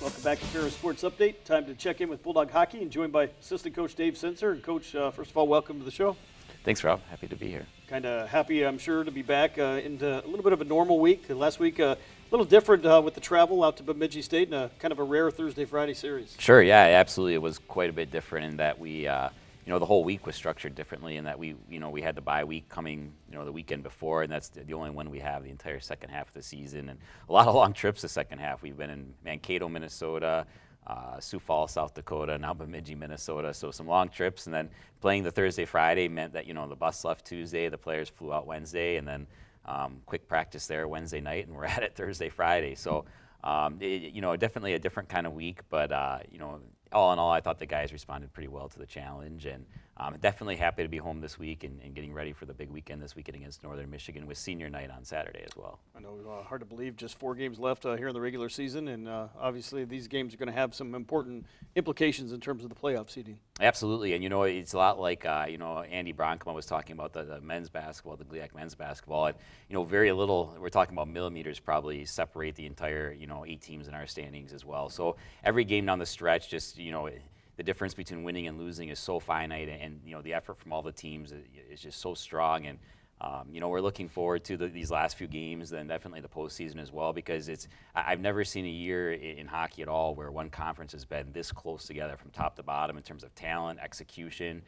Welcome back to Ferris Sports Update. Time to check in with Bulldog Hockey and joined by assistant coach Dave Cencer. And coach, first of all, welcome to the show. Thanks, Rob. Happy to be here. Kind of happy, I'm sure, to be back into a little bit of a normal week. Last week, a little different with the travel out to Bemidji State and kind of a rare Thursday-Friday series. Sure, yeah, absolutely. It was quite a bit different in that we, the whole week was structured differently in that we had the bye week coming, the weekend before, and that's the only one we have the entire second half of the season. And a lot of long trips the second half. We've been in Mankato, Minnesota, Sioux Falls, South Dakota, now Bemidji, Minnesota. So some long trips, and then playing the Thursday, Friday meant that, the bus left Tuesday, the players flew out Wednesday, and then quick practice there Wednesday night, and we're at it Thursday, Friday. So, definitely a different kind of week, but, all in all, I thought the guys responded pretty well to the challenge, and definitely happy to be home this week and getting ready for the big weekend this weekend against Northern Michigan with senior night on Saturday as well. I know, hard to believe, just 4 games left here in the regular season, and obviously these games are going to have some important implications in terms of the playoff seeding. Absolutely, and it's a lot like Andy Bronkma was talking about the men's basketball, the GLIAC men's basketball, and very little. We're talking about millimeters probably separate the entire 8 teams in our standings as well. So every game down the stretch, just the difference between winning and losing is so finite, and the effort from all the teams is just so strong. And we're looking forward to these last few games, and definitely the postseason as well, because I've never seen a year in hockey at all where one conference has been this close together from top to bottom in terms of talent, execution,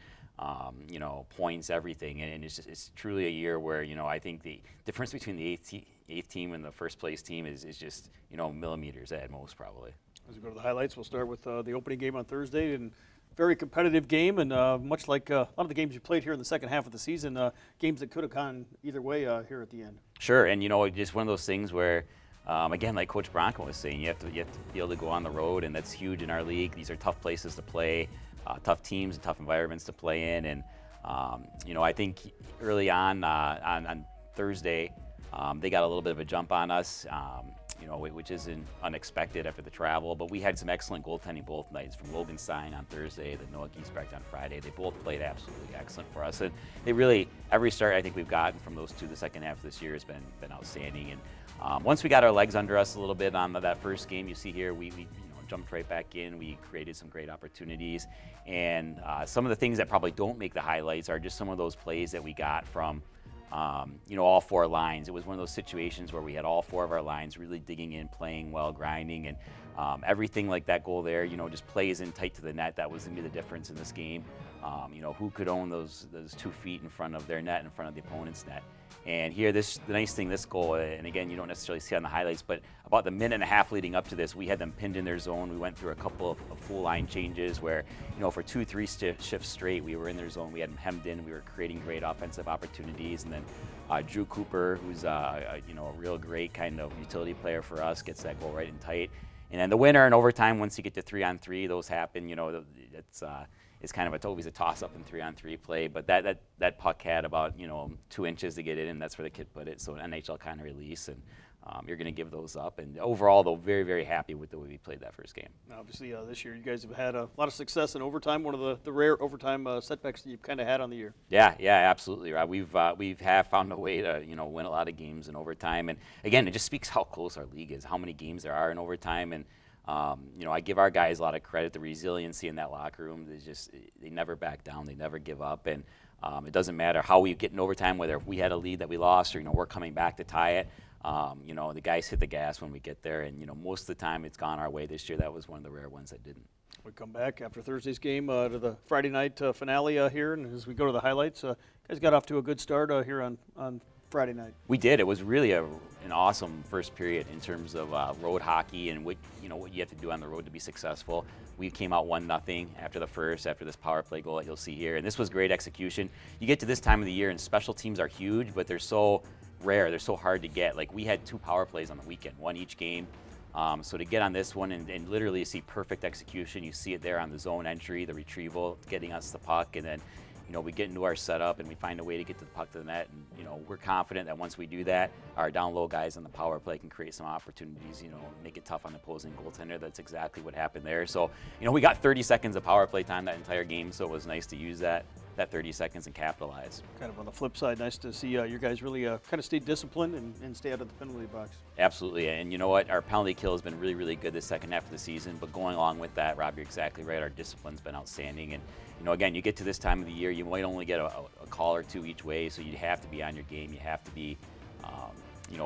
points, everything. And it's truly a year where I think the difference between the eighth team and the first place team is just millimeters at most probably. As we go to the highlights, we'll start with the opening game on Thursday, and very competitive game, and much like a lot of the games you played here in the second half of the season, games that could have gone either way here at the end. Sure, and just one of those things where, again, like Coach Bronco was saying, you have to be able to go on the road, and that's huge in our league. These are tough places to play, tough teams and tough environments to play in, and I think early on Thursday, they got a little bit of a jump on us. Which isn't unexpected after the travel, but we had some excellent goaltending both nights, from Logan Stein on Thursday, the Noah Giesbrecht on Friday. They both played absolutely excellent for us, and they really, every start I think we've gotten from those two the second half of this year has been outstanding. And once we got our legs under us a little bit on that first game, you see here, we jumped right back in. We created some great opportunities, and some of the things that probably don't make the highlights are just some of those plays that we got from all 4 lines. It was one of those situations where we had all 4 of our lines really digging in, playing well, grinding, and everything like that goal there, just plays in tight to the net. That was going to be the difference in this game. Who could own those 2 feet in front of their net, in front of the opponent's net. And here, the nice thing, this goal, and again, you don't necessarily see on the highlights, but about the minute and a half leading up to this, we had them pinned in their zone. We went through a couple of full line changes where, for 2-3 shifts straight, we were in their zone. We had them hemmed in. We were creating great offensive opportunities. And then Drew Cooper, who's a real great kind of utility player for us, gets that goal right in tight. And then the winner in overtime, once you get to 3-on-3, those happen. It's kind of always a toss-up in 3-on-3 play, but that puck had about 2 inches to get it in. That's where the kid put it. So an NHL kind of release, and you're going to give those up. And overall, though, very, very happy with the way we played that first game. Obviously, this year you guys have had a lot of success in overtime. One of the rare overtime setbacks that you've kind of had on the year. Yeah, absolutely, Rob. We've found a way to win a lot of games in overtime, and again, it just speaks how close our league is, how many games there are in overtime, and. I give our guys a lot of credit, the resiliency in that locker room. They never back down, they never give up, and it doesn't matter how we get in overtime, whether we had a lead that we lost or we're coming back to tie it. The guys hit the gas when we get there, and most of the time it's gone our way. This year, that was one of the rare ones that didn't. We come back after Thursday's game to the Friday night finale here, and as we go to the highlights, guys got off to a good start here on Friday night. We did. It was really an awesome first period in terms of road hockey and what you have to do on the road to be successful. We came out 1-0 after the first, after this power play goal that you'll see here, and this was great execution. You get to this time of the year, and special teams are huge, but they're so rare. They're so hard to get. Like, we had 2 power plays on the weekend, 1 each game. So to get on this one and literally see perfect execution, you see it there on the zone entry, the retrieval, getting us the puck, and then we get into our setup and we find a way to get to the puck to the net. And, we're confident that once we do that, our down low guys on the power play can create some opportunities, make it tough on the opposing goaltender. That's exactly what happened there. So, we got 30 seconds of power play time that entire game, so it was nice to use that. that 30 seconds and capitalize. Kind of on the flip side, nice to see you guys really kind of stay disciplined and stay out of the penalty box. Absolutely, and you know what? Our penalty kill has been really, really good this second half of the season, but going along with that, Rob, you're exactly right. Our discipline's been outstanding, and again, you get to this time of the year, you might only get a call or two each way, so you have to be on your game. You have to be,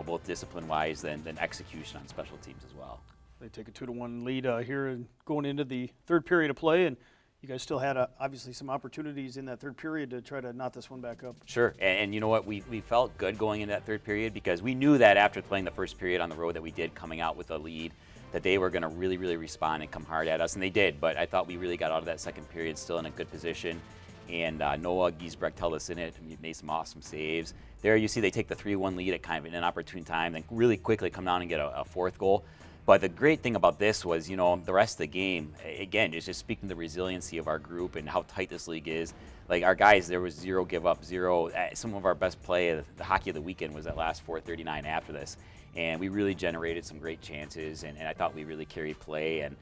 both discipline-wise then execution on special teams as well. They take a 2-1 lead here and going into the third period of play, and you guys still had obviously some opportunities in that third period to try to knot this one back up. Sure, and you know what? We felt good going into that third period because we knew that after playing the first period on the road that we did, coming out with a lead, that they were going to really, really respond and come hard at us, and they did. But I thought we really got out of that second period still in a good position, and Noah Giesbrecht held us in it, and he made some awesome saves. There you see they take the 3-1 lead at kind of an inopportune time, then really quickly come down and get a fourth goal. But the great thing about this was, the rest of the game, again, is just speaking to the resiliency of our group and how tight this league is. Like our guys, there was zero give up, zero. Some of our best play, the hockey of the weekend was that last 4:39 after this. And we really generated some great chances, and I thought we really carried play. And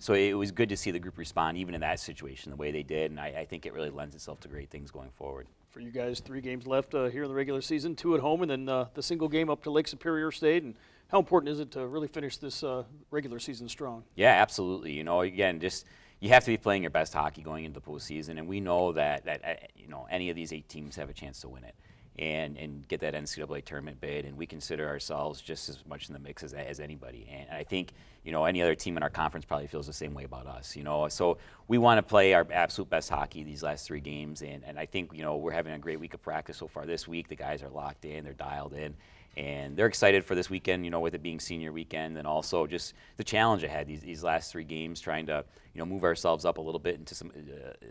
so it was good to see the group respond even in that situation the way they did. And I think it really lends itself to great things going forward. For you guys, 3 games left here in the regular season, 2 at home, and then the single game up to Lake Superior State. And how important is it to really finish this regular season strong? Yeah, absolutely. Again, just you have to be playing your best hockey going into the postseason, and we know that any of these 8 teams have a chance to win it and get that NCAA tournament bid, and we consider ourselves just as much in the mix as anybody. And I think any other team in our conference probably feels the same way about us. So we want to play our absolute best hockey these last 3 games, and I think we're having a great week of practice so far this week. The guys are locked in, they're dialed in. And they're excited for this weekend, with it being senior weekend, and also just the challenge ahead. These last 3 games, trying to, move ourselves up a little bit into some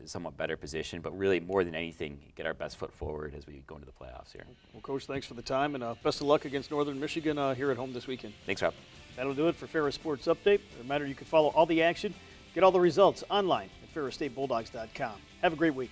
somewhat better position, but really more than anything, get our best foot forward as we go into the playoffs here. Well, Coach, thanks for the time, and best of luck against Northern Michigan here at home this weekend. Thanks, Rob. That'll do it for Ferris Sports Update. A reminder, you can follow all the action, get all the results online at ferrisstatebulldogs.com. Have a great week.